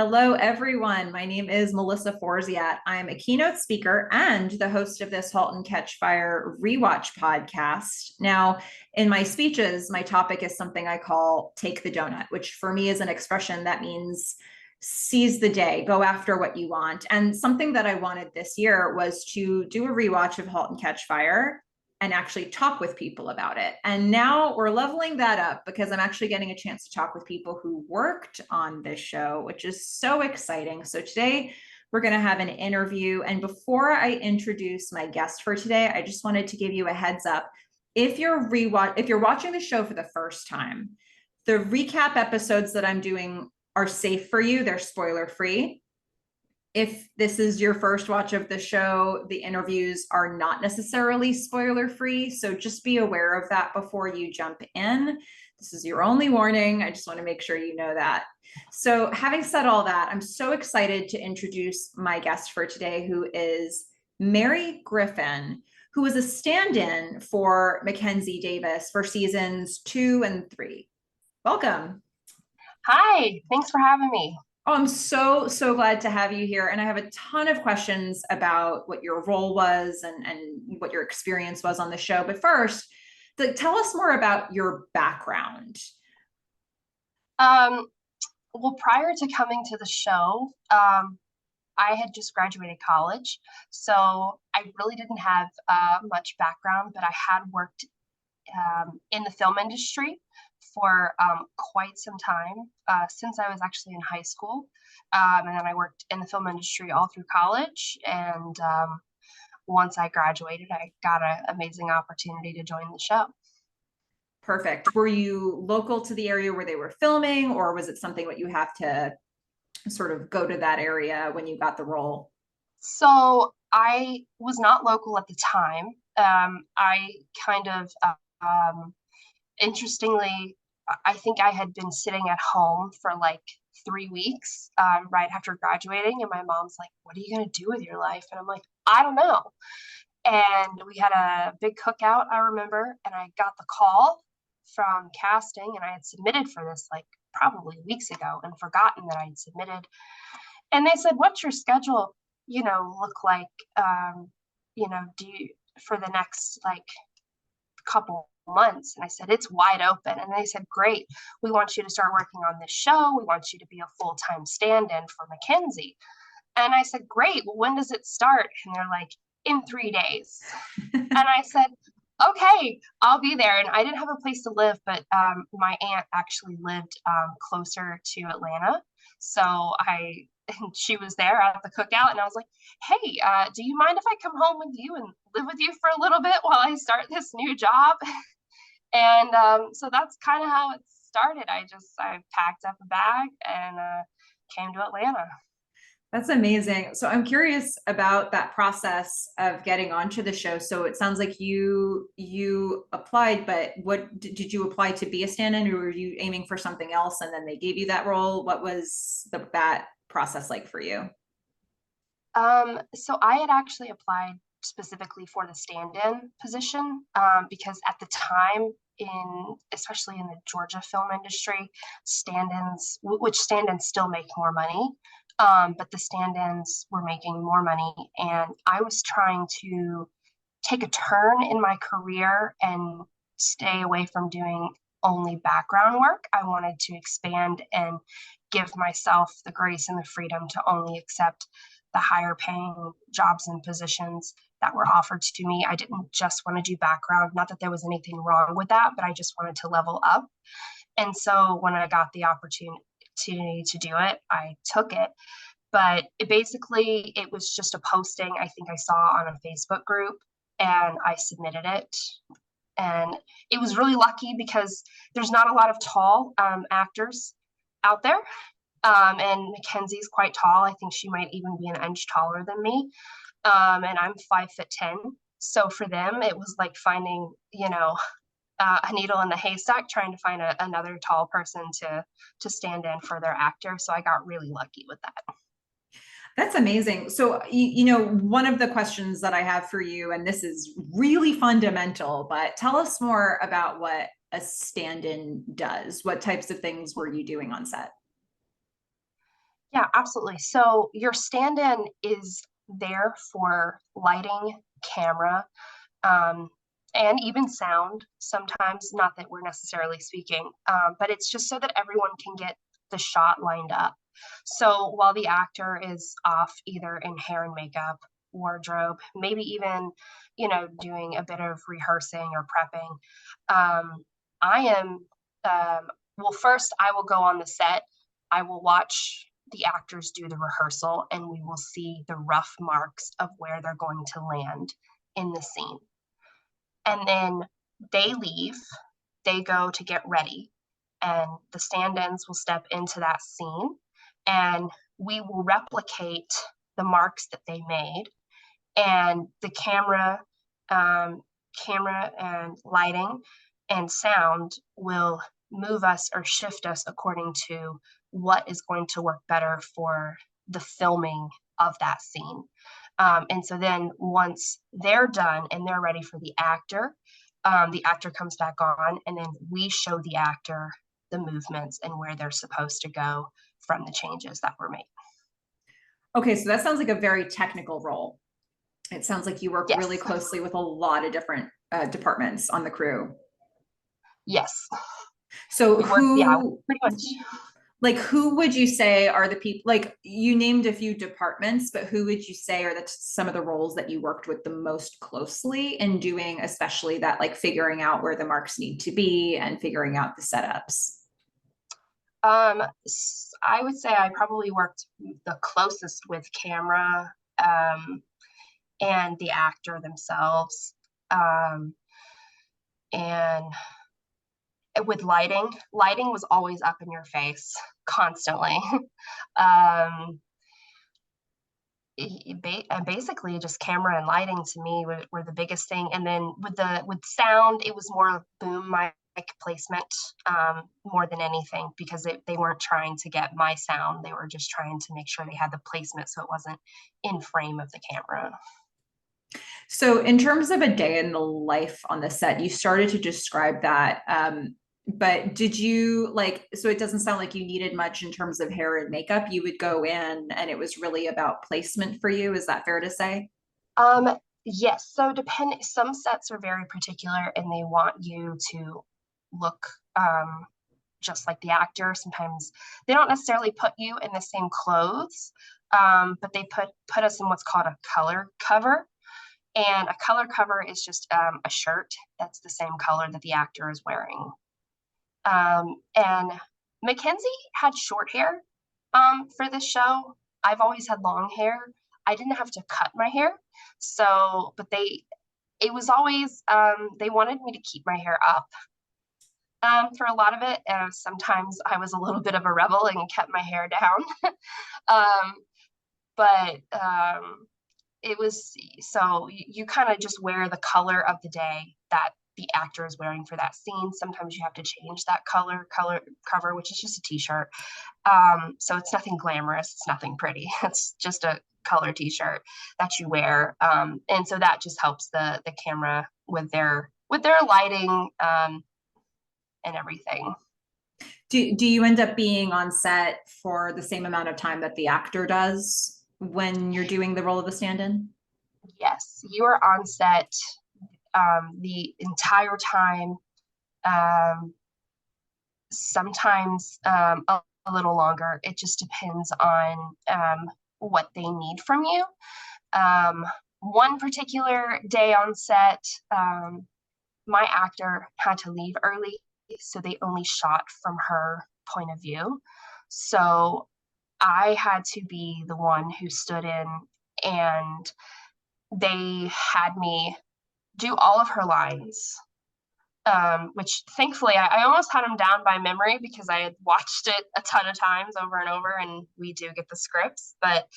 Hello, everyone. My name is Melissa Forziat. I'm a keynote speaker and the host of this Halt and Catch Fire rewatch podcast. Now, in my speeches, my topic is something I call Take the Doughnut, which for me is an expression that means seize the day, go after what you want. And something that I wanted this year was to do a rewatch of Halt and Catch Fire and actually talk with people about it. And now we're leveling that up because I'm actually getting a chance to talk with people who worked on this show, which is so exciting. So today we're going to have an interview. And before I introduce my guest for today, I just wanted to give you a heads up. If you're watching the show for the first time, the recap episodes that I'm doing are safe for you. They're spoiler free. If this is your first watch of the show, the interviews are not necessarily spoiler free. So just be aware of that before you jump in. This is your only warning. I just want to make sure you know that. So having said all that, I'm so excited to introduce my guest for today, who is Mary Griffin, who was a stand-in for Mackenzie Davis for seasons 2 and 3. Welcome. Hi, thanks for having me. Oh, I'm so glad to have you here. And I have a ton of questions about what your role was and what your experience was on the show. But first, tell us more about your background. Well, prior to coming to the show, I had just graduated college, so I really didn't have much background, but I had worked in the film industry for quite some time, since I was actually in high school. And then I worked in the film industry all through college. And once I graduated, I got an amazing opportunity to join the show. Perfect. Were you local to the area where they were filming, or was it something that you have to sort of go to that area when you got the role? So I was not local at the time. I kind of, interestingly, I think I had been sitting at home for like 3 weeks, right after graduating. And my mom's like, "What are you going to do with your life?" And I'm like, "I don't know." And we had a big cookout, I remember. And I got the call from casting, and I had submitted for this like probably weeks ago and forgotten that I had submitted. And they said, "What's your schedule, look like, do you for the next like couple months?" And I said, "It's wide open." And they said, "Great, we want you to start working on this show. We want you to be a full-time stand-in for Mackenzie." And I said, "Great, well, when does it start?" And they're like, "In 3 days." And I said, "Okay, I'll be there." And I didn't have a place to live, but my aunt actually lived closer to Atlanta. So she was there at the cookout, and I was like, "Hey, do you mind if I come home with you and live with you for a little bit while I start this new job?" And so that's kind of how it started. I packed up a bag and came to Atlanta. That's amazing. So I'm curious about that process of getting onto the show. So it sounds like you applied, but what did you apply to be a stand-in, or were you aiming for something else and then they gave you that role? What was that process like for you? So I had actually applied specifically for the stand-in position, because at the time, especially in the Georgia film industry, which stand-ins still make more money, but the stand-ins were making more money, and I was trying to take a turn in my career and stay away from doing only background work. I wanted to expand and give myself the grace and the freedom to only accept the higher paying jobs and positions that were offered to me. I didn't just want to do background. Not that there was anything wrong with that, but I just wanted to level up. And so when I got the opportunity to do it, I took it. But it was just a posting I think I saw on a Facebook group, and I submitted it. And it was really lucky because there's not a lot of tall actors out there. And Mackenzie's quite tall. I think she might even be an inch taller than me. And I'm 5'10". So for them, it was like finding, a needle in the haystack, trying to find another tall person to stand in for their actor. So I got really lucky with that. That's amazing. So, one of the questions that I have for you, and this is really fundamental, but tell us more about what a stand-in does. What types of things were you doing on set? Yeah, absolutely. So your stand-in is there for lighting, camera, um, and even sound sometimes, not that we're necessarily speaking, but it's just so that everyone can get the shot lined up. So while the actor is off either in hair and makeup, wardrobe, maybe even, doing a bit of rehearsing or prepping, I am, well, first I will go on the set. I will watch the actors do the rehearsal and we will see the rough marks of where they're going to land in the scene. And then they leave, they go to get ready, and the stand-ins will step into that scene and we will replicate the marks that they made, and the camera and lighting and sound will move us or shift us according to what is going to work better for the filming of that scene. And so then once they're done and they're ready for the actor comes back on, and then we show the actor the movements and where they're supposed to go from the changes that were made. Okay, so that sounds like a very technical role. It sounds like you work Yes. really closely with a lot of different departments on the crew. Yes. So Yeah, who, pretty much. like, who would you say are the people, like you named a few departments, but who would you say are some of the roles that you worked with the most closely in doing, especially that, like figuring out where the marks need to be and figuring out the setups? I would say I probably worked the closest with camera, and the actor themselves. And with lighting was always up in your face constantly. um, Basically just camera and lighting to me were the biggest thing, and then with sound it was more boom mic placement, more than anything, because they weren't trying to get my sound, they were just trying to make sure they had the placement so it wasn't in frame of the camera. So in terms of a day in the life on the set, you started to describe that. But did you like, so it doesn't sound like you needed much in terms of hair and makeup. You would go in and it was really about placement for you. Is that fair to say? Yes, so some sets are very particular and they want you to look just like the actor. Sometimes they don't necessarily put you in the same clothes, but they put us in what's called a color cover. And a color cover is just a shirt that's the same color that the actor is wearing. And Mackenzie had short hair for this show. I've always had long hair. I didn't have to cut my hair. So, but it was always, they wanted me to keep my hair up for a lot of it. Sometimes I was a little bit of a rebel and kept my hair down. But it was, so you kind of just wear the color of the day that the actor is wearing for that scene. Sometimes you have to change that color cover, which is just a t-shirt. So it's nothing glamorous, it's nothing pretty. It's just a color t-shirt that you wear. And so that just helps the camera with their lighting, and everything. Do you end up being on set for the same amount of time that the actor does when you're doing the role of a stand-in? Yes, you are on set the entire time. Sometimes a little longer. It just depends on what they need from you. One particular day on set, my actor had to leave early, so they only shot from her point of view. So I had to be the one who stood in, and they had me do all of her lines, which thankfully I almost had them down by memory because I had watched it a ton of times over and over, and we do get the scripts, but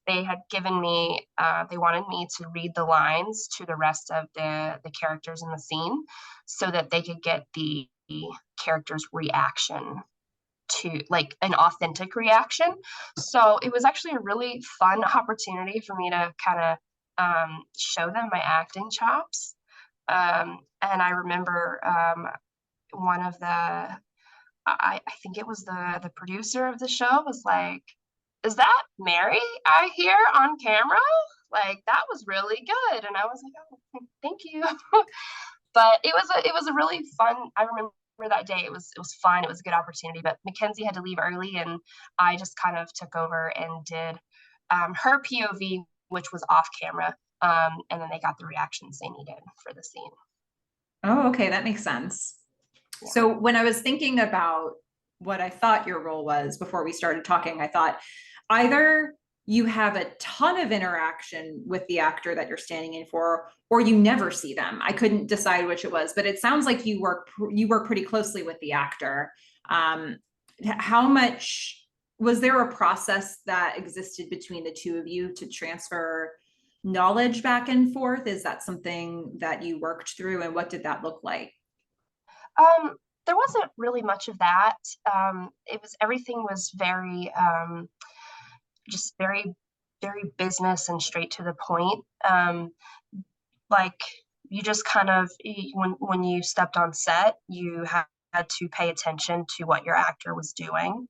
they had given me, they wanted me to read the lines to the rest of the characters in the scene so that they could get the character's reaction, to like an authentic reaction. So it was actually a really fun opportunity for me to kind of show them my acting chops. And I remember one of the, I think it was the producer of the show was like, is that Mary I hear on camera? Like that was really good. And I was like, oh, thank you. But it was a really fun. I remember that day. It was fun. It was a good opportunity. But Mackenzie had to leave early, and I just kind of took over and did her POV, which was off camera. And then they got the reactions they needed for the scene. Oh, okay, that makes sense. Yeah. So when I was thinking about what I thought your role was before we started talking, I thought either you have a ton of interaction with the actor that you're standing in for, or you never see them. I couldn't decide which it was, but it sounds like you work pretty closely with the actor. Um, how much was there a process that existed between the two of you to transfer knowledge back and forth? Is that something that you worked through, and what did that look like? Um, there wasn't really much of that. It was everything was very just very business and straight to the point. Like you just kind of when you stepped on set, you had to pay attention to what your actor was doing.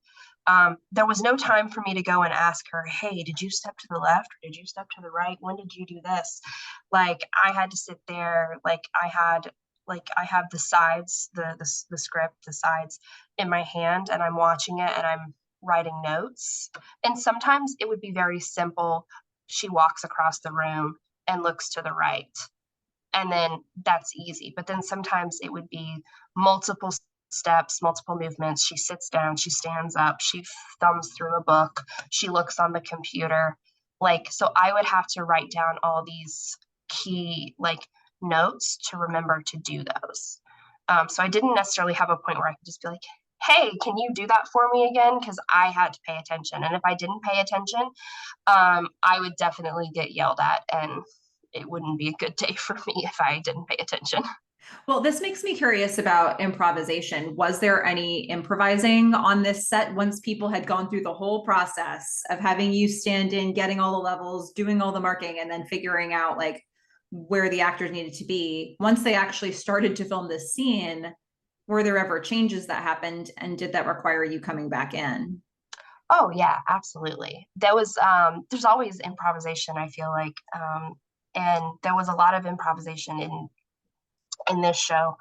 There was no time for me to go and ask her, hey, did you step to the left or did you step to the right? When did you do this? Like I had to sit there, I have the sides, the script, the sides in my hand, and I'm watching it and I'm writing notes. And sometimes it would be very simple. She walks across the room and looks to the right, and then that's easy. But then sometimes it would be multiple steps, multiple movements. She sits down, she stands up, she thumbs through a book, she looks on the computer. Like, so I would have to write down all these key, like, notes to remember to do those. So I didn't necessarily have a point where I could just be like, hey, can you do that for me again? Because I had to pay attention. And if I didn't pay attention, I would definitely get yelled at, and it wouldn't be a good day for me if I didn't pay attention. Well, this makes me curious about improvisation. Was there any improvising on this set once people had gone through the whole process of having you stand in, getting all the levels, doing all the marking, and then figuring out like where the actors needed to be? Once they actually started to film this scene, were there ever changes that happened, and did that require you coming back in? Oh yeah, absolutely. There's always improvisation, I feel like. And there was a lot of improvisation in this show.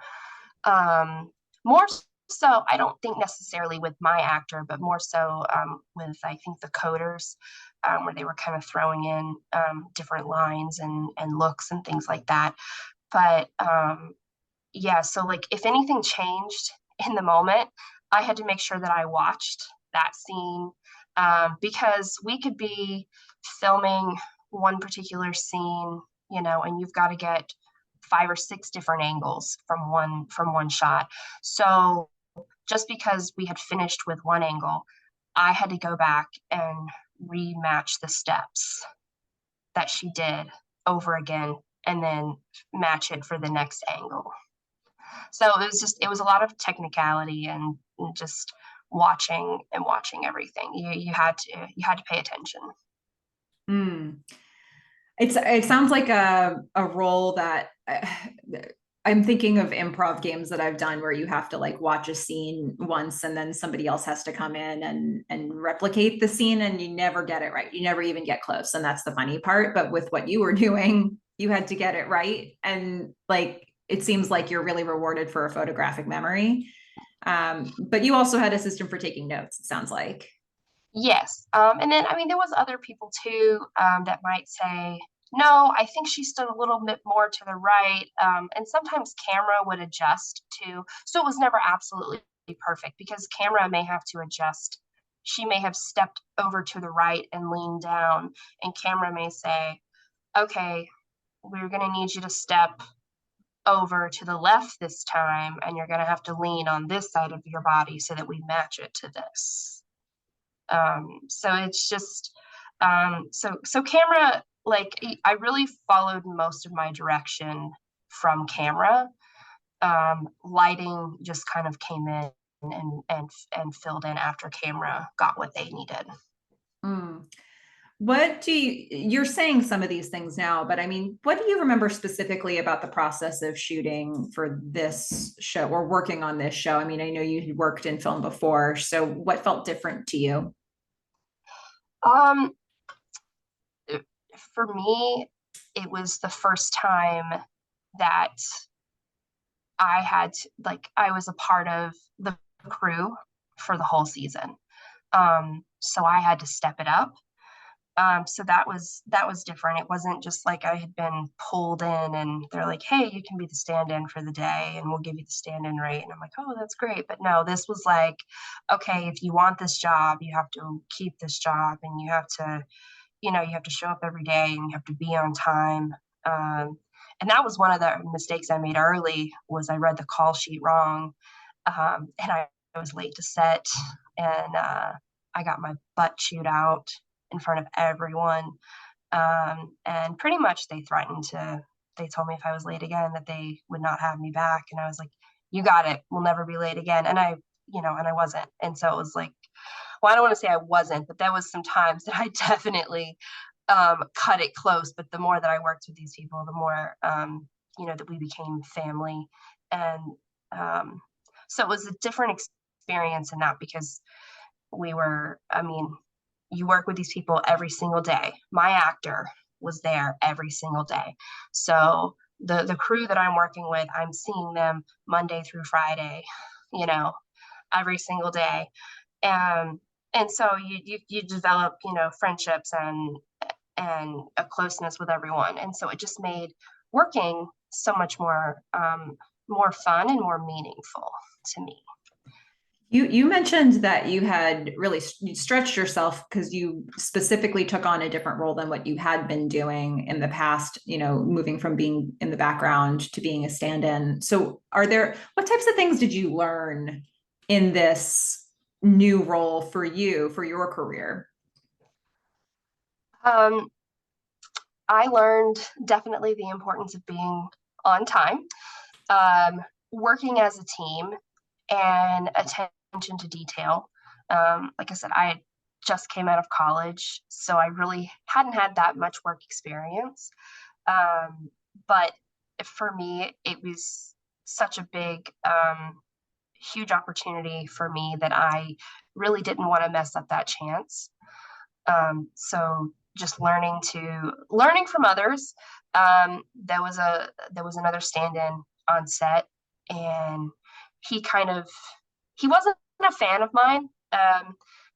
More so, I don't think necessarily with my actor, but more so with I think the coders, where they were kind of throwing in different lines and looks and things like that. But yeah, so like if anything changed in the moment, I had to make sure that I watched that scene, because we could be filming one particular scene, and you've got to get 5 or 6 different angles from one shot. So just because we had finished with one angle, I had to go back and rematch the steps that she did over again and then match it for the next angle. So it was a lot of technicality and just watching and watching everything. You had to pay attention. Mm. It sounds like a role that I'm thinking of improv games that I've done where you have to like watch a scene once and then somebody else has to come in and replicate the scene, and you never get it right. You never even get close. And that's the funny part. But with what you were doing, you had to get it right. And like it seems like you're really rewarded for a photographic memory. But you also had a system for taking notes, it sounds like. Yes. And then, I mean, there was other people too, that might say, no, I think she stood a little bit more to the right. And sometimes camera would adjust too. So it was never absolutely perfect because camera may have to adjust. She may have stepped over to the right and leaned down, and camera may say, okay, we're going to need you to step over to the left this time, and you're going to have to lean on this side of your body so that we match it to this. So it's just so camera, like I really followed most of my direction from camera. Lighting just kind of came in and filled in after camera got what they needed. Mm. What do you're saying some of these things now, but I mean, what do you remember specifically about the process of shooting for this show or working on this show? I mean, I know you had worked in film before, so what felt different to you? Um, for me, it was the first time that I had to, like, I was a part of the crew for the whole season. So I had to step it up. So that was different. It wasn't just like I had been pulled in and they're like, hey, you can be the stand-in for the day and we'll give you the stand-in rate. And I'm like, oh, that's great. But no, this was like, okay, if you want this job, you have to keep this job and you have to show up every day and you have to be on time. And that was one of the mistakes I made early was I read the call sheet wrong. And I was late to set and I got my butt chewed out in front of everyone. And pretty much they told me if I was late again that they would not have me back. And I was like, you got it. We'll never be late again. And I wasn't. And so it was like, well, I don't want to say I wasn't, but there was some times that I definitely cut it close. But the more that I worked with these people, the more, that we became family. And so it was a different experience in that because I mean, you work with these people every single day. My actor was there every single day. So the crew that I'm working with, I'm seeing them Monday through Friday, you know, every single day. Um, and so you develop, friendships and a closeness with everyone. And so it just made working so much more fun and more meaningful to me. You mentioned that you had really you stretched yourself because you specifically took on a different role than what you had been doing in the past, moving from being in the background to being a stand-in. So what types of things did you learn in this new role for you, for your career? Um, I learned definitely the importance of being on time, um, working as a team, and attention to detail. Like I said, I just came out of college, so I really hadn't had that much work experience. But for me, it was such a huge opportunity for me that I really didn't want to mess up that chance. So just learning from others. There was another stand-in on set, and he kind of he wasn't a fan of mine,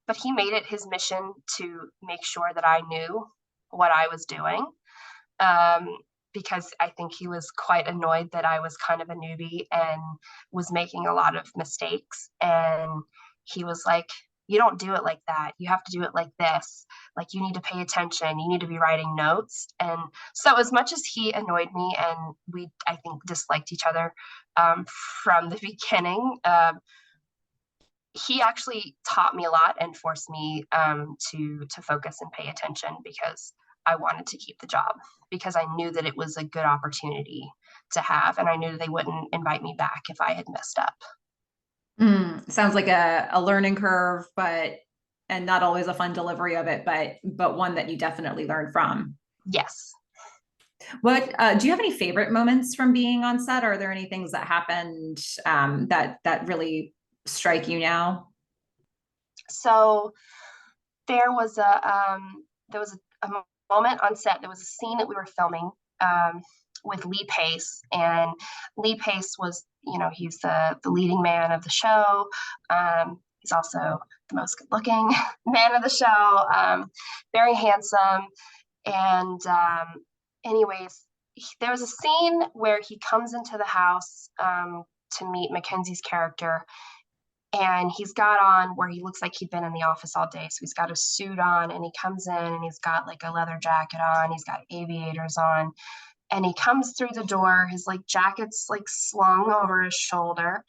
but he made it his mission to make sure that I knew what I was doing. Um, because I think he was quite annoyed that I was kind of a newbie and was making a lot of mistakes. And he was like, you don't do it like that. You have to do it like this. Like, you need to pay attention. You need to be writing notes. And so, as much as he annoyed me and we, I think, disliked each other from the beginning, he actually taught me a lot and forced me to focus and pay attention because I wanted to keep the job because I knew that it was a good opportunity to have, and I knew that they wouldn't invite me back if I had messed up. Sounds like a learning curve, and not always a fun delivery of it, but one that you definitely learned from. Yes. What do you have any favorite moments from being on set? Are there any things that happened that really strike you now? So there was a moment on set. There was a scene that we were filming with Lee Pace, and Lee Pace was, he's the leading man of the show. He's also the most good-looking man of the show, very handsome. And anyways, there was a scene where he comes into the house to meet Mackenzie's character, and he's got on where he looks like he'd been in the office all day. So he's got a suit on and he comes in and he's got like a leather jacket on, he's got aviators on, and he comes through the door, his like jacket's like slung over his shoulder,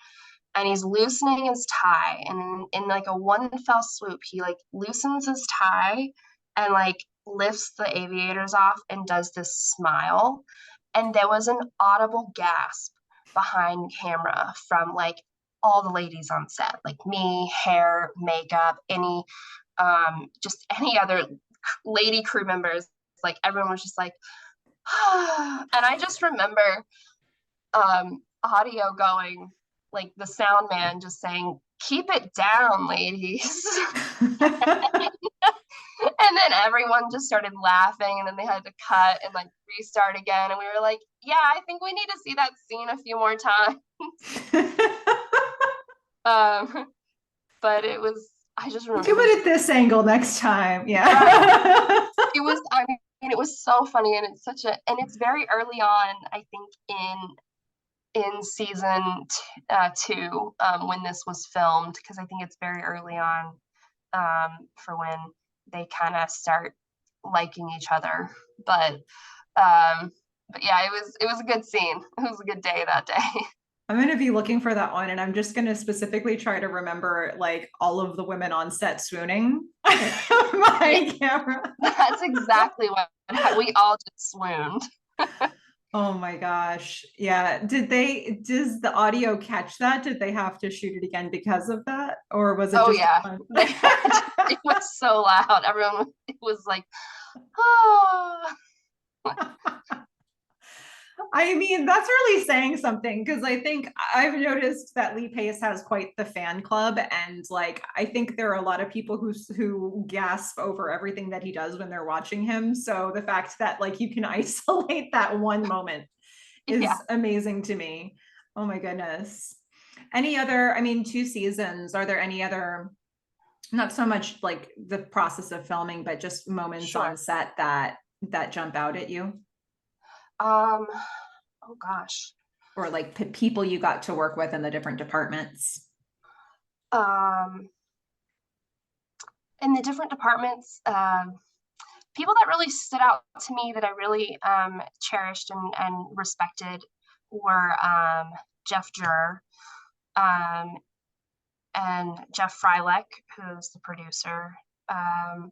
and he's loosening his tie, and in like a one fell swoop he like loosens his tie and like lifts the aviators off and does this smile, and there was an audible gasp behind camera from like all the ladies on set, like me, hair, makeup, just any other lady crew members. Like, everyone was just like, and I just remember audio going, like the sound man just saying, keep it down, ladies. And then everyone just started laughing, and then they had to cut and like restart again. And we were like, yeah, I think we need to see that scene a few more times. Um, but it was, I just remember Do it at this angle next time. Yeah. right. It was, I mean, it was so funny, and it's such a, and it's very early on, I think, in season two, when this was filmed, because I think it's very early on, for when they kind of start liking each other. But yeah, it was a good scene. It was a good day that day. I'm going to be looking for that one, and I'm just going to specifically try to remember like all of the women on set swooning my camera. That's exactly what we all just swooned. Oh my gosh. Yeah. Does the audio catch that? Did they have to shoot it again because of that? Or was it Oh just yeah, fun? it was so loud. Everyone, it was like, oh. I mean, that's really saying something, because I think I've noticed that Lee Pace has quite the fan club, and like I think there are a lot of people who gasp over everything that he does when they're watching him. So the fact that like you can isolate that one moment Yeah. is amazing to me. Oh my goodness. Any other, I mean, 2 seasons, are there any other, not so much like the process of filming, but just moments on Sure. set that jump out at you? Um, oh gosh. Or like people you got to work with in the different departments? Um, in the different departments, people that really stood out to me that I really cherished and respected were Jeff Juror, um, and Jeff Freilich, who's the producer. Um,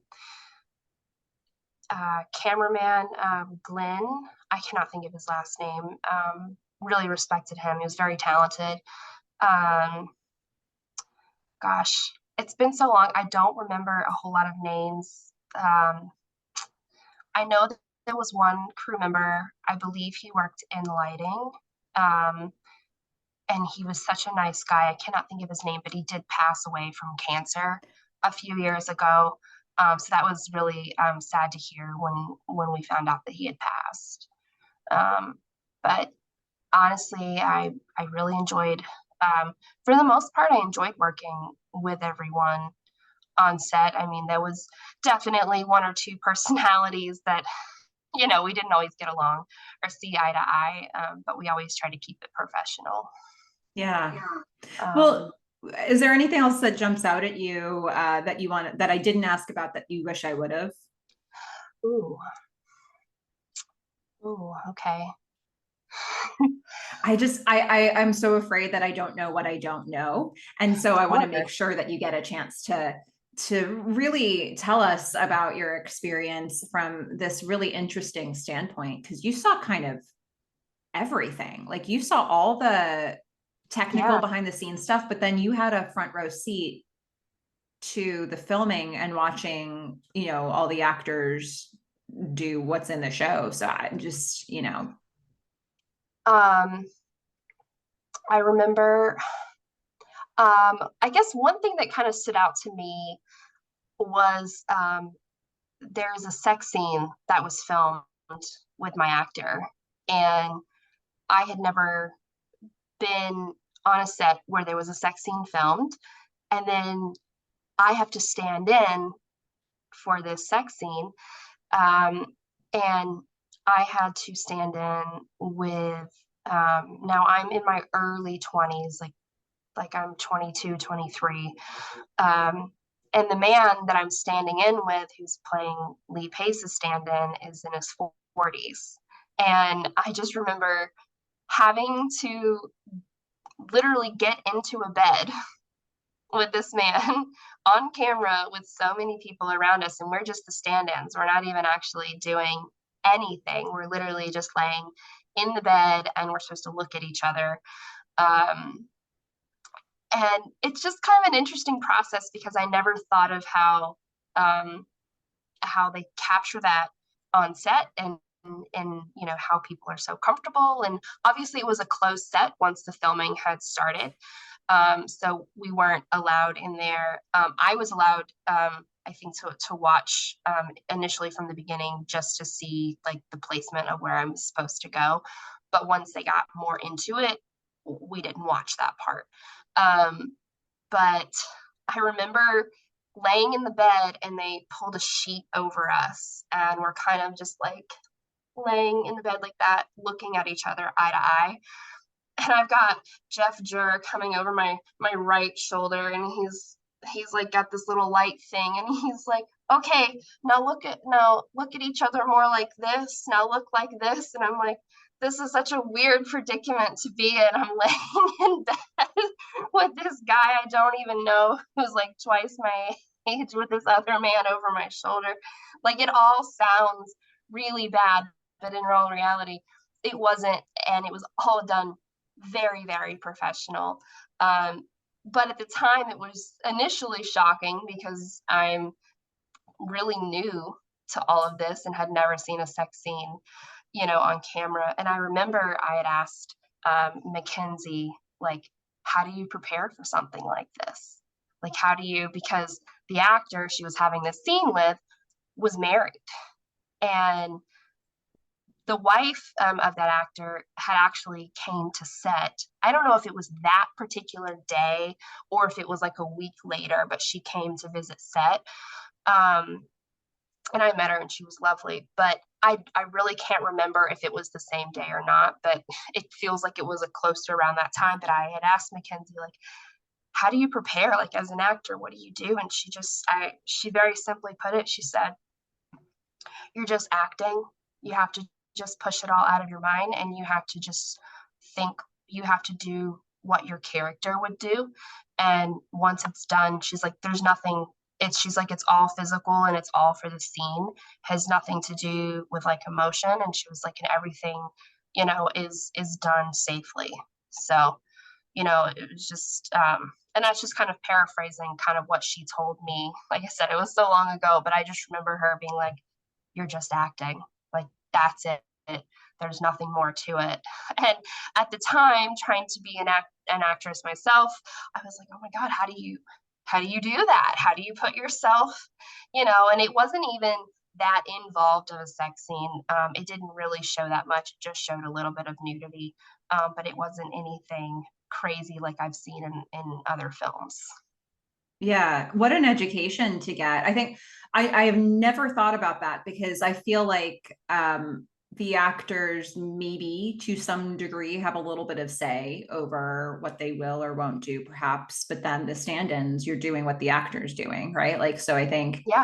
Cameraman Glenn, I cannot think of his last name. Really respected him. He was very talented. Um, gosh, it's been so long. I don't remember a whole lot of names. I know that there was one crew member, I believe he worked in lighting. Um, and he was such a nice guy. I cannot think of his name, but he did pass away from cancer a few years ago. So that was really sad to hear when we found out that he had passed. Um, but honestly, I really enjoyed, for the most part, I enjoyed working with everyone on set. I mean, there was definitely one or two personalities that, we didn't always get along or see eye to eye, but we always try to keep it professional. Yeah. Um, Well, is there anything else that jumps out at you that you want, that I didn't ask about, that you wish I would have? ooh, ooh, okay. I'm so afraid that I don't know what I don't know. And so I want to make sure that you get a chance to really tell us about your experience from this really interesting standpoint, because you saw kind of everything. Like you saw all the technical Yeah. behind the scenes stuff, but then you had a front row seat to the filming and watching, all the actors do what's in the show. So I'm just, Um, I remember, I guess one thing that kind of stood out to me was there's a sex scene that was filmed with my actor, and I had never been on a set where there was a sex scene filmed, and then I have to stand in for this sex scene, um, and I had to stand in with, now I'm in my early 20s, like I'm 22, 23. And the man that I'm standing in with, who's playing Lee Pace's stand-in, is in his 40s. And I just remember having to literally get into a bed with this man on camera with so many people around us, and we're just the stand-ins. We're not even actually doing anything. We're literally just laying in the bed, and we're supposed to look at each other. And it's just kind of an interesting process, because I never thought of how they capture that on set, and how people are so comfortable. And obviously it was a closed set once the filming had started, so we weren't allowed in there. I was allowed I think to watch initially from the beginning, just to see like the placement of where I'm supposed to go. But once they got more into it, we didn't watch that part. But I remember laying in the bed and they pulled a sheet over us, and we're kind of just like laying in the bed like that, looking at each other eye to eye. And I've got Jeff Jur coming over my right shoulder, and he's like got this little light thing, and he's like, okay, now look at each other more like this. Now look like this. And I'm like, this is such a weird predicament to be in. I'm laying in bed with this guy I don't even know, who's like twice my age, with this other man over my shoulder. Like, it all sounds really bad, but in all reality, it wasn't, and it was all done very, very professional. But at the time, it was initially shocking because I'm really new to all of this and had never seen a sex scene, on camera. And I remember I had asked Mackenzie, like, how do you prepare for something like this? Like, how do you, because the actor she was having this scene with was married. And the wife of that actor had actually came to set. I don't know if it was that particular day or if it was like a week later, but she came to visit set. And I met her and she was lovely, but I really can't remember if it was the same day or not, but it feels like it was a close to around that time that I had asked Mackenzie, like, how do you prepare? Like, as an actor, what do you do? And she very simply put it. She said, you're just acting. You have to just push it all out of your mind, and you have to just think, you have to do what your character would do. And once it's done, she's like, there's nothing, she's like, it's all physical and it's all for the scene, has nothing to do with like emotion. And she was like, and everything, is done safely. So, it was just, and that's just kind of paraphrasing kind of what she told me. Like I said, it was so long ago, but I just remember her being like, you're just acting. Like, that's it. There's nothing more to it. And at the time, trying to be an actress myself, I was like, oh my God, how do you do that? How do you put yourself, and it wasn't even that involved of a sex scene. It didn't really show that much. It just showed a little bit of nudity, but it wasn't anything crazy like I've seen in other films. Yeah, what an education to get. I think I have never thought about that, because I feel like the actors maybe to some degree have a little bit of say over what they will or won't do, perhaps, but then the stand-ins, you're doing what the actor's doing, right? Like, so I think, Yeah,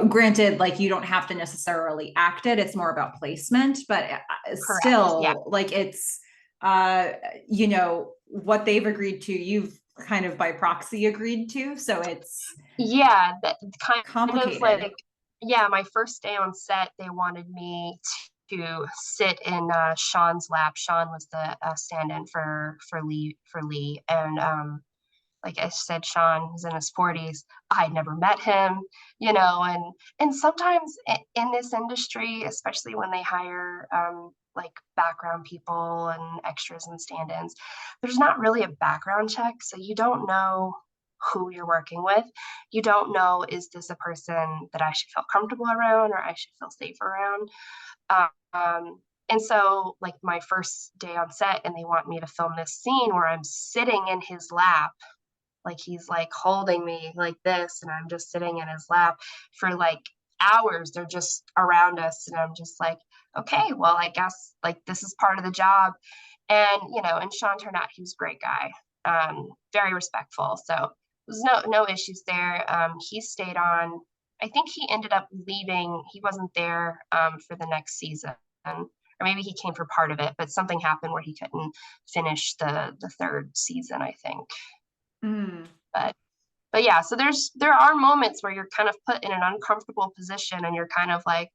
granted, like, you don't have to necessarily act it, it's more about placement, but correct. Yeah, still, like, it's what they've agreed to, you've kind of by proxy agreed to, so it's yeah, that kind of complicated. like, yeah, my first day on set, they wanted me to sit in Sean's lap. Sean was the stand-in for Lee, and like I said, Sean is in his 40s. I'd never met him, and sometimes in this industry, especially when they hire like background people and extras and stand-ins, there's not really a background check, so you don't know who you're working with. You don't know, is this a person that I should feel comfortable around or I should feel safe around? And so, like, my first day on set, and they want me to film this scene where I'm sitting in his lap, like he's like holding me like this, and I'm just sitting in his lap for like hours. They're just around us, and I'm just like, okay, well, I guess like this is part of the job. And and Sean turned out, he was a great guy, very respectful. So there's no issues there. He stayed on. I think he ended up leaving. He wasn't there for the next season, or maybe he came for part of it, but something happened where he couldn't finish the third season, I think. Mm. But yeah, so there are moments where you're kind of put in an uncomfortable position, and you're kind of like,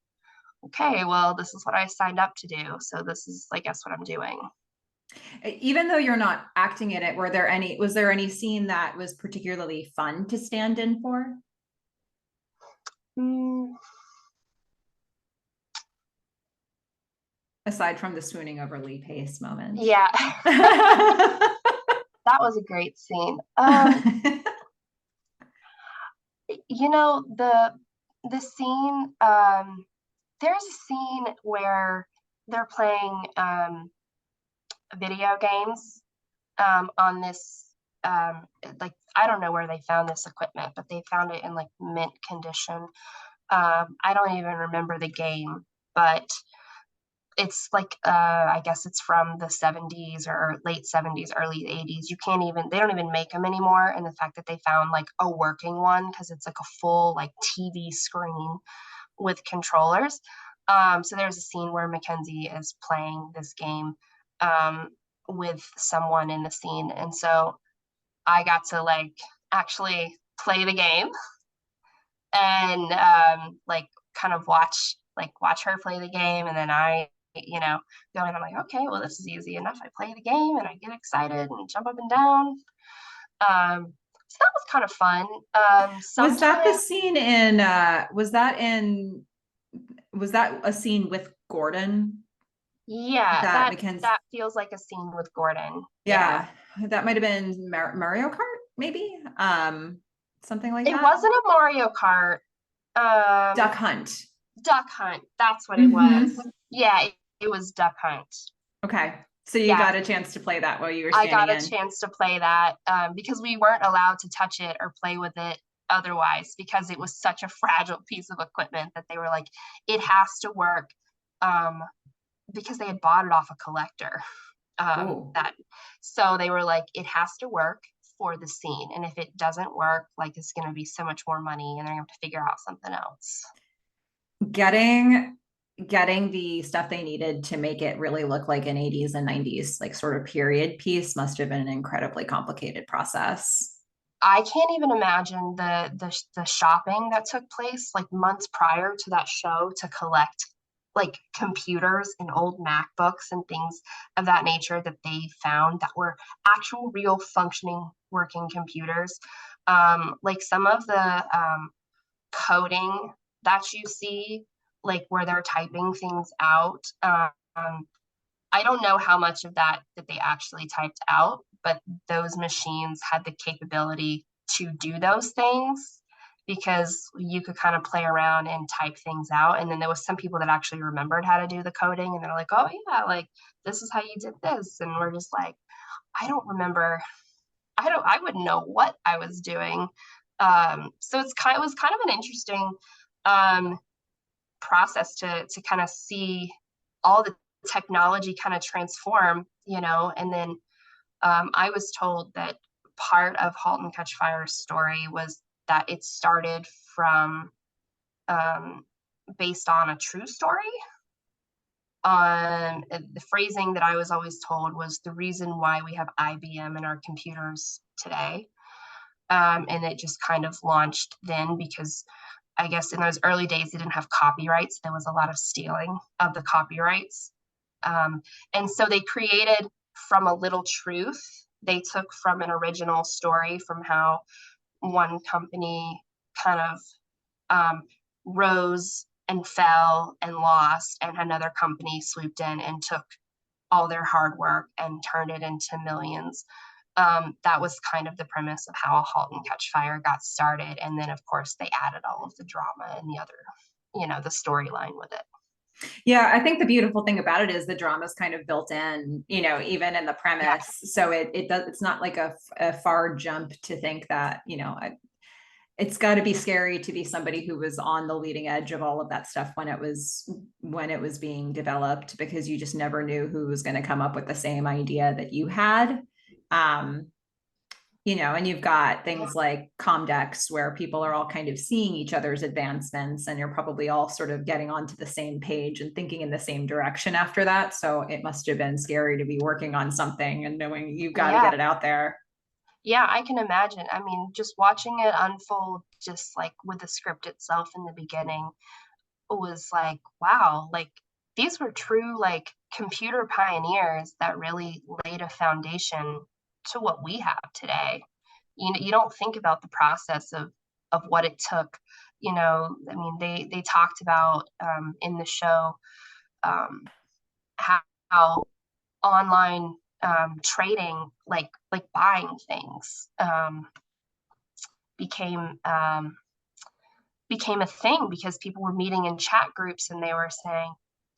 okay, well, this is what I signed up to do, so this is, I guess, what I'm doing. Even though you're not acting in it, was there any scene that was particularly fun to stand in for? Mm, Aside from the swooning over Lee Pace moment. yeah, that was a great scene. You know, the scene, there's a scene where they're playing video games on this like I don't know where they found this equipment, but they found it in like mint condition. I don't even remember the game, but it's like I guess it's from the 70s or late 70s, early 80s. You can't even they don't even make them anymore. And the fact that they found like a working one because it's like a full like TV screen with controllers. So there's a scene where Mackenzie is playing this game um, with someone in the scene, and so I got to like actually play the game and like kind of watch her play the game, and then I go in. I'm like, okay, well this is easy enough. I play the game and I get excited and jump up and down. So that was kind of fun. Was that the Sometimes, scene in was that a scene with Gordon yeah, that that Mackenzie? that feels like a scene with Gordon. Yeah, Yeah, that might have been Mario Kart, maybe. Something like it that. wasn't a Mario Kart. Duck Um, Hunt. Duck Hunt. That's what it was. Hmm. Yeah, it was Duck Hunt. Okay. So you Yeah, got a chance to play that while you were I standing got a in. chance to play that because we weren't allowed to touch it or play with it otherwise because it was such a fragile piece of equipment that they were like, it has to work um, because they had bought it off a collector. Oh, That so they were like, it has to work for the scene, and if it doesn't work, like it's going to be so much more money, and they're going to have to figure out something else. getting getting the stuff they needed to make it really look like an 80s and 90s like sort of period piece must have been an incredibly complicated process. I can't even imagine the shopping that took place like months prior to that show to collect like computers and old MacBooks and things of that nature that they found that were actual real functioning working computers. Like some of the coding that you see, like where they're typing things out. I don't know how much of that they actually typed out, but those machines had the capability to do those things because you could kind of play around and type things out. And then there was some people that actually remembered how to do the coding, and they're like, "Oh yeah, like this is how you did this," and we're just like, "I don't remember. I wouldn't know what I was doing." So it was kind of an interesting um, process to kind of see all the technology kind of transform, and then I was told that part of Halt and Catch Fire's story was that it started from um, based on a true story. The phrasing that I was always told was the reason why we have IBM in our computers today. And it just kind of launched then because I guess in those early days they didn't have copyrights. There was a lot of stealing of the copyrights. Um, and so they created from a little truth. They took from an original story from how one company kind of um, rose and fell and lost, and another company swooped in and took all their hard work and turned it into millions. That was kind of the premise of how Halt and Catch Fire got started. And then, of course, they added all of the drama and the other, the storyline with it. Yeah, I think the beautiful thing about it is the drama is kind of built in, even in the Yeah. premise. So it's not like a far jump to think that, it's got to be scary to be somebody who was on the leading edge of all of that stuff when it was being developed, because you just never knew who was going to come up with the same idea that you had. Um, and you've got things like Comdex where people are all kind of seeing each other's advancements, and you're probably all sort of getting onto the same page and thinking in the same direction after that. So it must have been scary to be working on something and knowing you've got to Yeah. get it out there. Yeah, I can imagine. I mean, just watching it unfold, just like with the script itself in the beginning, was like, wow, like these were true like computer pioneers that really laid a foundation to what we have today. You don't think about the process of what it took. I mean, they talked about in the show um, how online trading, like buying things, became became a thing because people were meeting in chat groups and they were saying,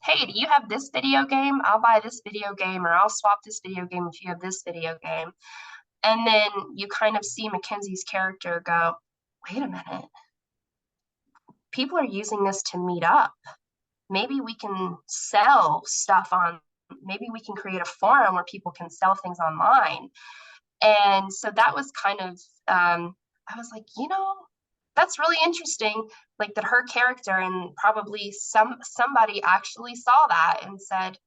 hey, do you have this video game? I'll buy this video game, or I'll swap this video game if you have this video game. And then you kind of see Mackenzie's character go, wait a minute, people are using this to meet up. Maybe we can sell stuff on, maybe we can create a forum where people can sell things online. And so that was kind of, I was like, that's really interesting. Like that her character, and probably somebody actually saw that and said,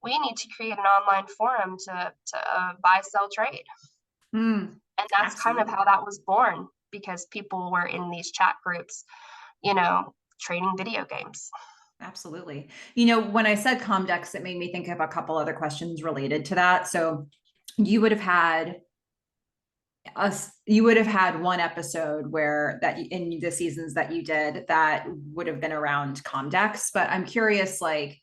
we need to create an online forum to buy, sell, trade. Mm, and that's absolutely. kind of how that was born, because people were in these chat groups, trading video games. Absolutely. When I said Comdex, it made me think of a couple other questions related to that. So you would have had one episode where that in the seasons that you did that would have been around Comdex, but I'm curious, like,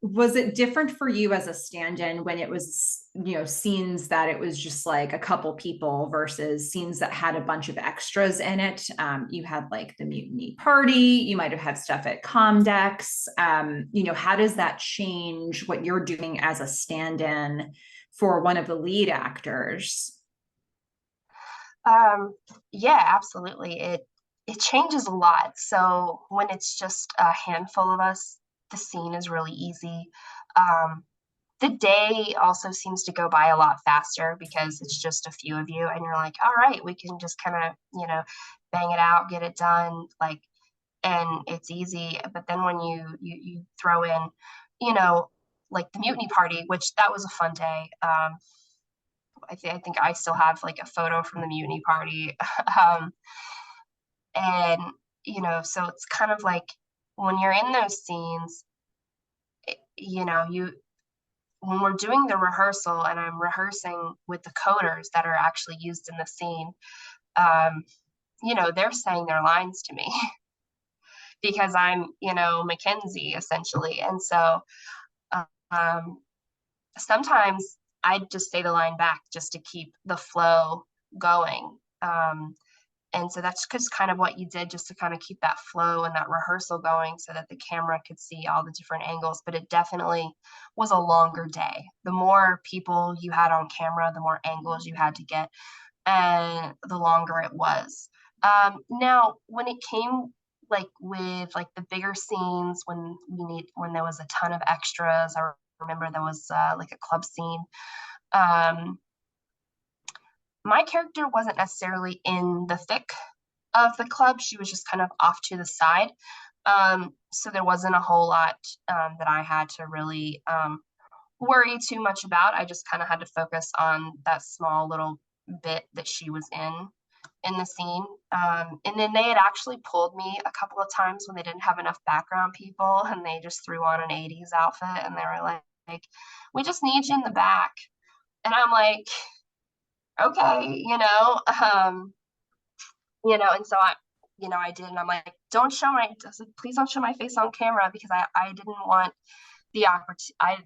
was it different for you as a stand-in when it was, scenes that it was just like a couple people versus scenes that had a bunch of extras in it? You had like the mutiny party, you might have had stuff at Comdex. How does that change what you're doing as a stand-in for one of the lead actors? Yeah, absolutely. It changes a lot. So when it's just a handful of us, the scene is really easy. The day also seems to go by a lot faster because it's just a few of you, and you're like, all right, we can just kind of, bang it out, get it done, like, and it's easy. But then when you throw in, like the mutiny party, which that was a fun day. I think I still have like a photo from the mutiny party. um, and so it's kind of like when you're in those scenes, you when we're doing the rehearsal and I'm rehearsing with the coders that are actually used in the scene, um, they're saying their lines to me because I'm, Mackenzie essentially. And so um, sometimes I just say the line back just to keep the flow going. And so that's just kind of what you did, just to kind of keep that flow and that rehearsal going so that the camera could see all the different angles. But it definitely was a longer day. The more people you had on camera, the more angles you had to get, and the longer it was. Now, when it came like with like the bigger scenes, when there was a ton of extras, I remember there was like a club scene. Um, my character wasn't necessarily in the thick of the club. She was just kind of off to the side. So there wasn't a whole lot that I had to really worry too much about. I just kind of had to focus on that small little bit that she was in the scene. And then they had actually pulled me a couple of times when they didn't have enough background people, and they just threw on an 80s outfit, and they were like, we just need you in the back. And I'm like, okay, and so I did, and I'm like, please don't show my face on camera, because I didn't want the I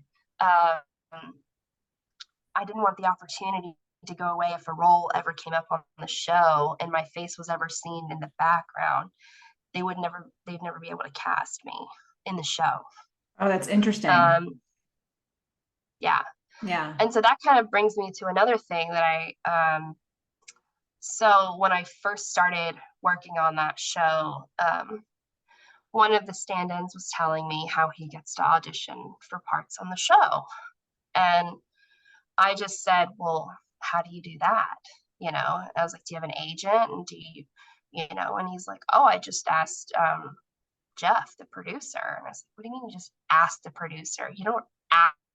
didn't want the opportunity to go away if a role ever came up on the show and my face was ever seen in the background. They'd never be able to cast me in the show. Oh, that's interesting. Yeah. Yeah. And so that kind of brings me to another thing that so when I first started working on that show, one of the stand-ins was telling me how he gets to audition for parts on the show. And I just said, well, how do you do that? I was like, do you have an agent? And and he's like, oh, I just asked Jeff, the producer. And I was like, what do you mean you just asked the producer? You don't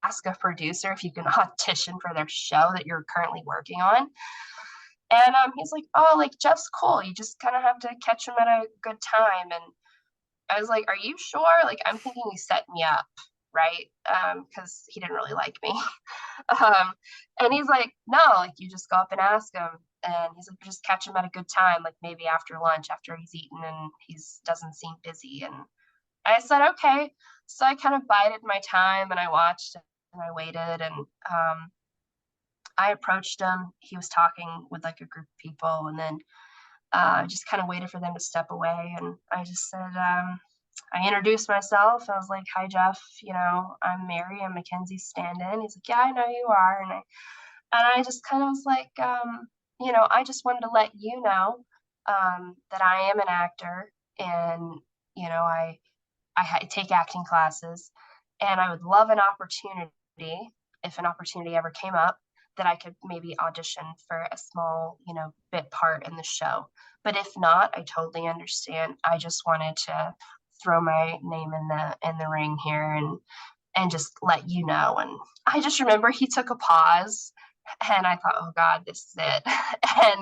ask a producer if you can audition for their show that you're currently working on. And he's like, oh, like Jeff's cool. You just kind of have to catch him at a good time. And I was like, are you sure? Like, I'm thinking he set me up, right? Because he didn't really like me. And he's like, no, like you just go up and ask him. And he's like, just catch him at a good time, like maybe after lunch, after he's eaten and doesn't seem busy. And I said, okay. So I kind of bided my time and I watched and I waited, and I approached him. He was talking with like a group of people, and then Just kind of waited for them to step away. And I just said, I introduced myself. I was like, hi, Jeff, I'm Mary. I'm Mackenzie's stand-in. He's like, yeah, I know you are. And I just kind of was like, I just wanted to let you know that I am an actor, and, I take acting classes, and I would love an opportunity, if an opportunity ever came up, that I could maybe audition for a small, bit part in the show. But if not, I totally understand. I just wanted to throw my name in the ring here, and just let you know. And I just remember he took a pause, and I thought, oh God, this is it. And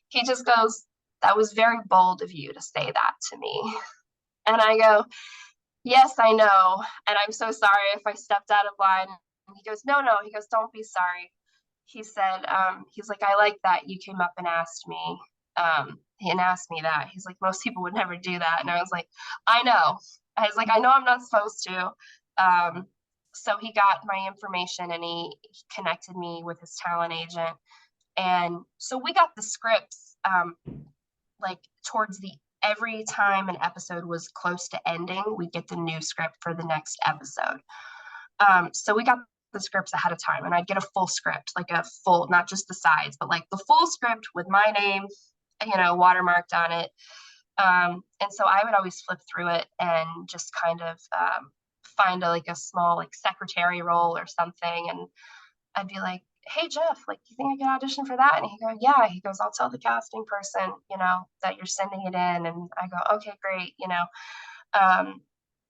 he just goes, that was very bold of you to say that to me. And I go, yes, I know. And I'm so sorry if I stepped out of line. And he goes, no, no. He goes, don't be sorry. He said, he's like, I like that you came up and asked me. And asked me that. He's like, most people would never do that. And I was like, I know. I was like, I know I'm not supposed to. So he got my information, and he connected me with his talent agent. And so we got the scripts, like towards the every time an episode was close to ending, we'd get the new script for the next episode. So we got the scripts ahead of time, and I'd get a full script, like a full, not just the sides, but like the full script with my name, watermarked on it. And so I would always flip through it and just kind of find a small secretary role or something. And I'd be like, hey, Jeff, you think I can audition for that? And he goes, yeah. He goes, I'll tell the casting person, that you're sending it in. And I go, okay, great.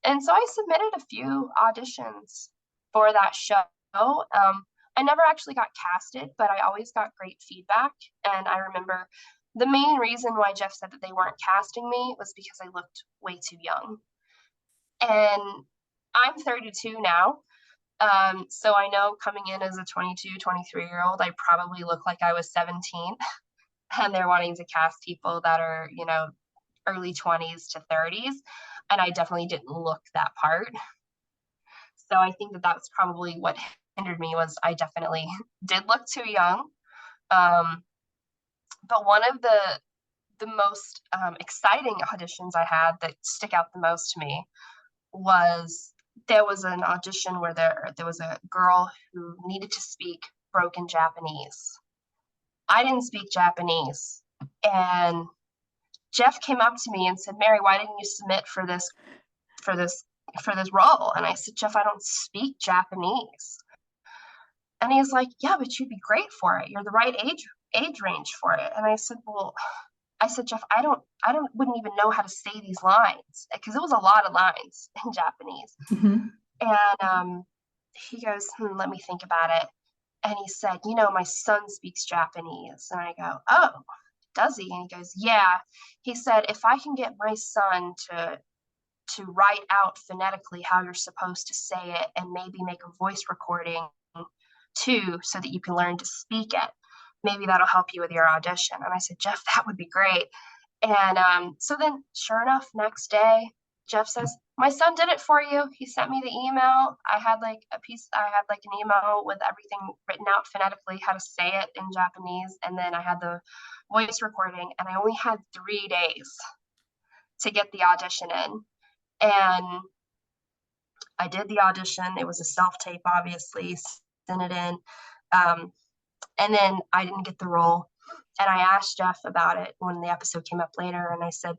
And so I submitted a few auditions for that show. I never actually got casted, but I always got great feedback. And I remember the main reason why Jeff said that they weren't casting me was because I looked way too young. And I'm 32 now. So I know coming in as a 22, 23-year-old, I probably look like I was 17. And they're wanting to cast people that are, early 20s to 30s. And I definitely didn't look that part. So I think that that's probably what hindered me, was I definitely did look too young. But one of the most exciting auditions I had that stick out the most to me was, there was an audition where there was a girl who needed to speak broken Japanese. I didn't speak Japanese. And Jeff came up to me and said, Mary, why didn't you submit for this role? And I said, Jeff, I don't speak Japanese. And he's like, yeah, but you'd be great for it. You're the right age range for it. And I said, Jeff, I wouldn't even know how to say these lines, because it was a lot of lines in Japanese. Mm-hmm. And he goes, let me think about it. And he said, my son speaks Japanese. And I go, oh, does he? And he goes, yeah. He said, if I can get my son to write out phonetically how you're supposed to say it, and maybe make a voice recording too, so that you can learn to speak it, maybe that'll help you with your audition. And I said, Jeff, that would be great. And so then, sure enough, next day, Jeff says, my son did it for you. He sent me the email. I had an email with everything written out phonetically, how to say it in Japanese. And then I had the voice recording, and I only had 3 days to get the audition in. And I did the audition. It was a self-tape, obviously, sent it in. And then I didn't get the role. And I asked Jeff about it when the episode came up later. And I said,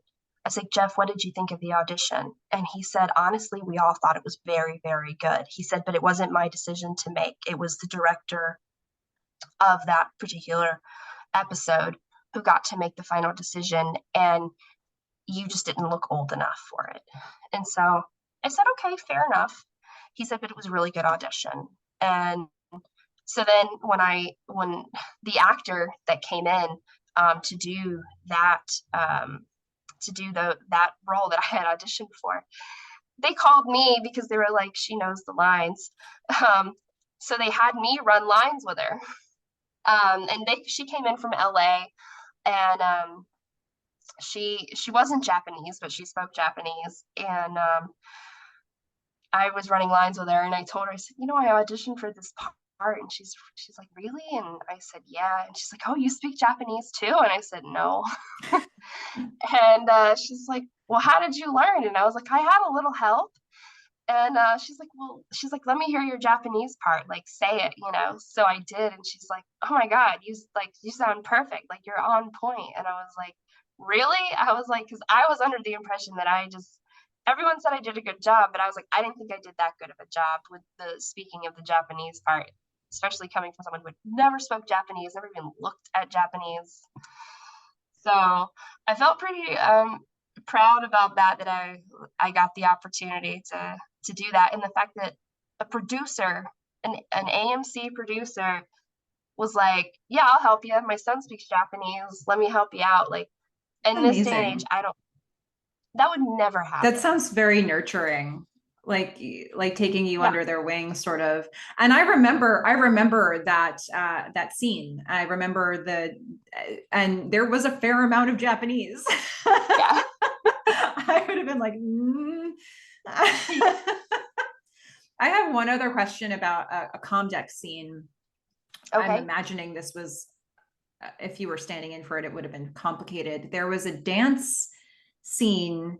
Jeff, what did you think of the audition? And he said, honestly, we all thought it was very, very good. He said, but it wasn't my decision to make. It was the director of that particular episode who got to make the final decision. And you just didn't look old enough for it. And so I said, okay, fair enough. He said, but it was a really good audition. And so then when the actor that came in to do that that role that I had auditioned for, they called me because they were like, she knows the lines. So they had me run lines with her. And she came in from LA, and she wasn't Japanese, but she spoke Japanese. And I was running lines with her, and I told her, I said, I auditioned for this And she's like, really? And I said, yeah. And she's like, oh, you speak Japanese too? And I said, no. And she's like, well, how did you learn? And I was like, I had a little help. And she's like, let me hear your Japanese part, like say it, you know. So I did, and she's like, oh my God, you sound perfect, like you're on point. And I was like, really? I was like, because I was under the impression that everyone said I did a good job, but I was like, I didn't think I did that good of a job with the speaking of the Japanese part, especially coming from someone who had never spoke Japanese, never even looked at Japanese. So I felt pretty proud about that I got the opportunity to do that, and the fact that a producer, an AMC producer, was like, yeah, I'll help you. My son speaks Japanese. Let me help you out. Like, in this day and age, Amazing. that would never That happen. sounds very nurturing, like taking you Yeah. under their wing, sort of. And I remember that scene. I remember and there was a fair amount of Japanese. Yeah. I would have been like, I have one other question about a comm deck scene. I'm Okay. imagining this was, if you were standing in for it, it would have been complicated. There was a dance scene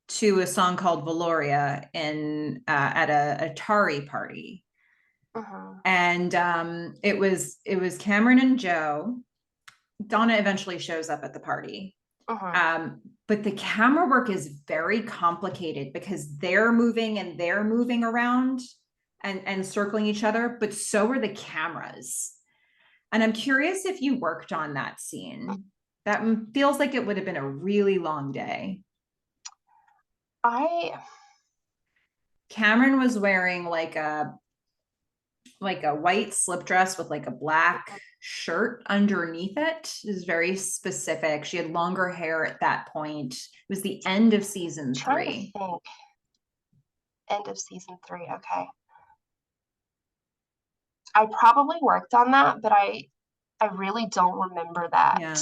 to a song called Valoria at a Atari party. Mm-hmm. And it was Cameron and Joe. Donna eventually shows up at the party. Mm-hmm. But the camera work is very complicated because they're moving around and circling each other, but so are the cameras. And I'm curious if you worked on that scene. That feels like it would have been a really long day. I Cameron was wearing like a white slip dress with like a black shirt underneath it. Is very specific. She had longer hair at that point. It was the end of season trying to 3. think. End of season 3. Okay. I probably worked on that, but I really don't remember that. Yeah.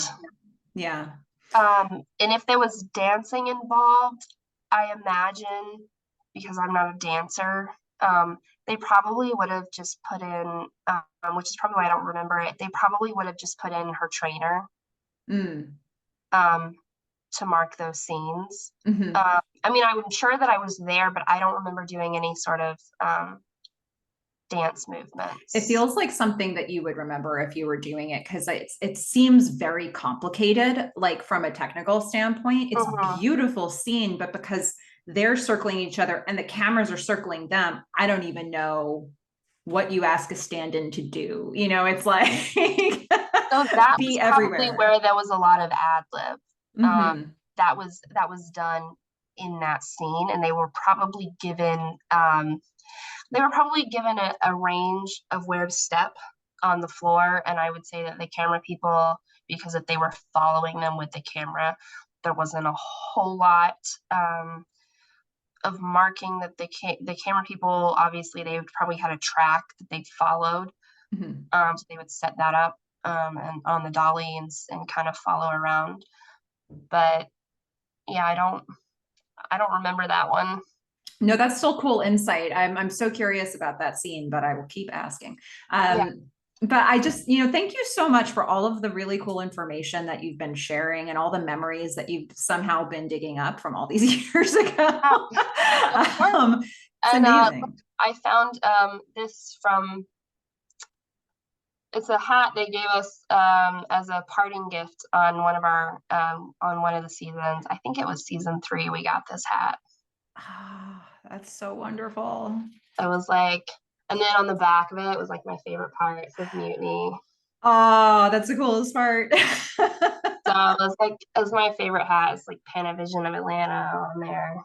Yeah. And if there was dancing involved, I imagine, because I'm not a dancer, they probably would have just put in, which is probably why I don't remember it. They probably would have just put in her trainer, Mm. um, to mark those scenes. Mm-hmm. I mean, I'm sure that I was there, but I don't remember doing any sort of dance It movements. feels like something that you would remember if you were doing it, because it seems very complicated, like from a technical standpoint. It's Mm-hmm. beautiful scene, but because they're circling each other and the cameras are circling them, I don't even know what you ask a stand-in to do. It's like So that was be probably everywhere. where there was a lot of ad lib. Mm-hmm. That was done in that scene, and they were probably given a range of where to step on the floor. And I would say that the camera people, because if they were following them with the camera, there wasn't a whole lot of marking that the camera people, obviously they probably had a track that they followed. Mm-hmm. So they would set that up and on the dolly and kind of follow around. But yeah, I don't remember that one. No, that's still cool insight. I'm so curious about that scene, but I will keep asking. Yeah, But I just, thank you so much for all of the really cool information that you've been sharing and all the memories that you've somehow been digging up from all these years ago. yeah, of course. It's And amazing. I found this from, it's a hat they gave us as a parting gift on one of the seasons. I think it was season 3 we got this hat. Oh, that's so wonderful. It was like, and then on the back of it was like my favorite part. It says mutiny. Oh, that's the coolest part. So it was my favorite hat. It's like Panavision of Atlanta on there.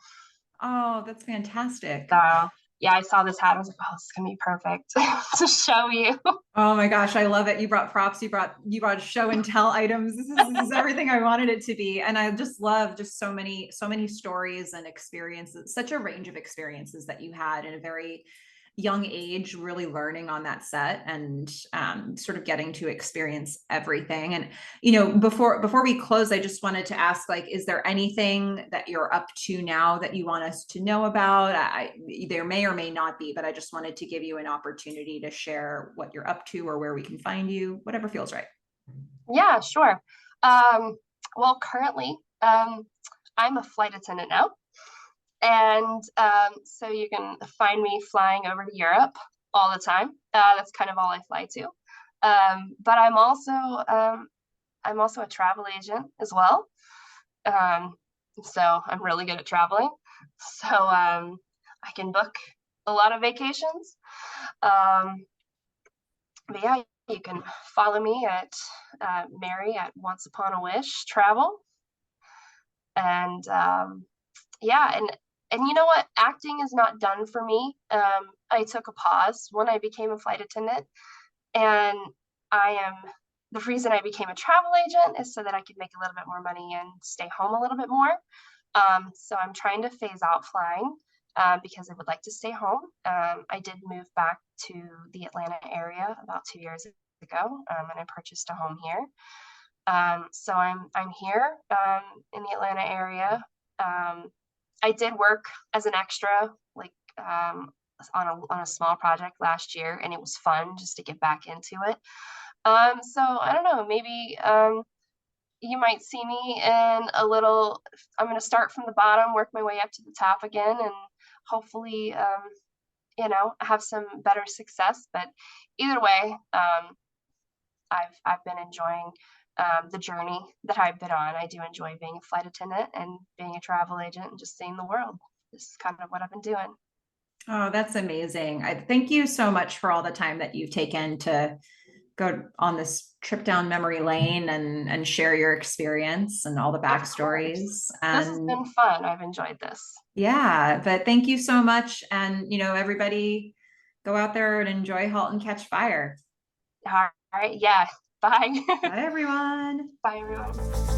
Oh, that's fantastic. So yeah, I saw this hat. I was like, oh, this is gonna be perfect to show you. Oh my gosh, I love it. You brought props, you brought show and tell items. This is everything I wanted it to be. And I just love just so many stories and experiences, such a range of experiences that you had in a very young age, really learning on that set and sort of getting to experience everything. And, before we close, I just wanted to ask, like, is there anything that you're up to now that you want us to know about? There may or may not be, but I just wanted to give you an opportunity to share what you're up to or where we can find you, whatever feels right. Yeah, sure. Well, currently, I'm a flight attendant now. And so you can find me flying over to Europe all the time. That's kind of all I fly to. But I'm also a travel agent as well. Um, so I'm really good at traveling. So I can book a lot of vacations. Um, but yeah, you can follow me at Mary at Once Upon a Wish Travel. And yeah, and you know what? Acting is not done for me. I took a pause when I became a flight attendant, and I am the reason I became a travel agent is so that I could make a little bit more money and stay home a little bit more. So I'm trying to phase out flying because I would like to stay home. I did move back to the Atlanta area about 2 years ago, and I purchased a home here. So I'm here in the Atlanta area. I did work as an extra, like on a small project last year, and it was fun just to get back into it. So I don't know, maybe you might see me in a little. I'm going to start from the bottom, work my way up to the top again, and hopefully, have some better success. But either way, I've been enjoying the journey that I've been on. I do enjoy being a flight attendant and being a travel agent and just seeing the world. This is kind of what I've been doing. Oh, that's amazing. I thank you so much for all the time that you've taken to go on this trip down memory lane and share your experience and all the Of course. backstories. This has And been fun. I've enjoyed this. yeah, but thank you so much. And, everybody go out there and enjoy Halt and Catch Fire. All right. Yeah. Bye. Bye, everyone. Bye, everyone.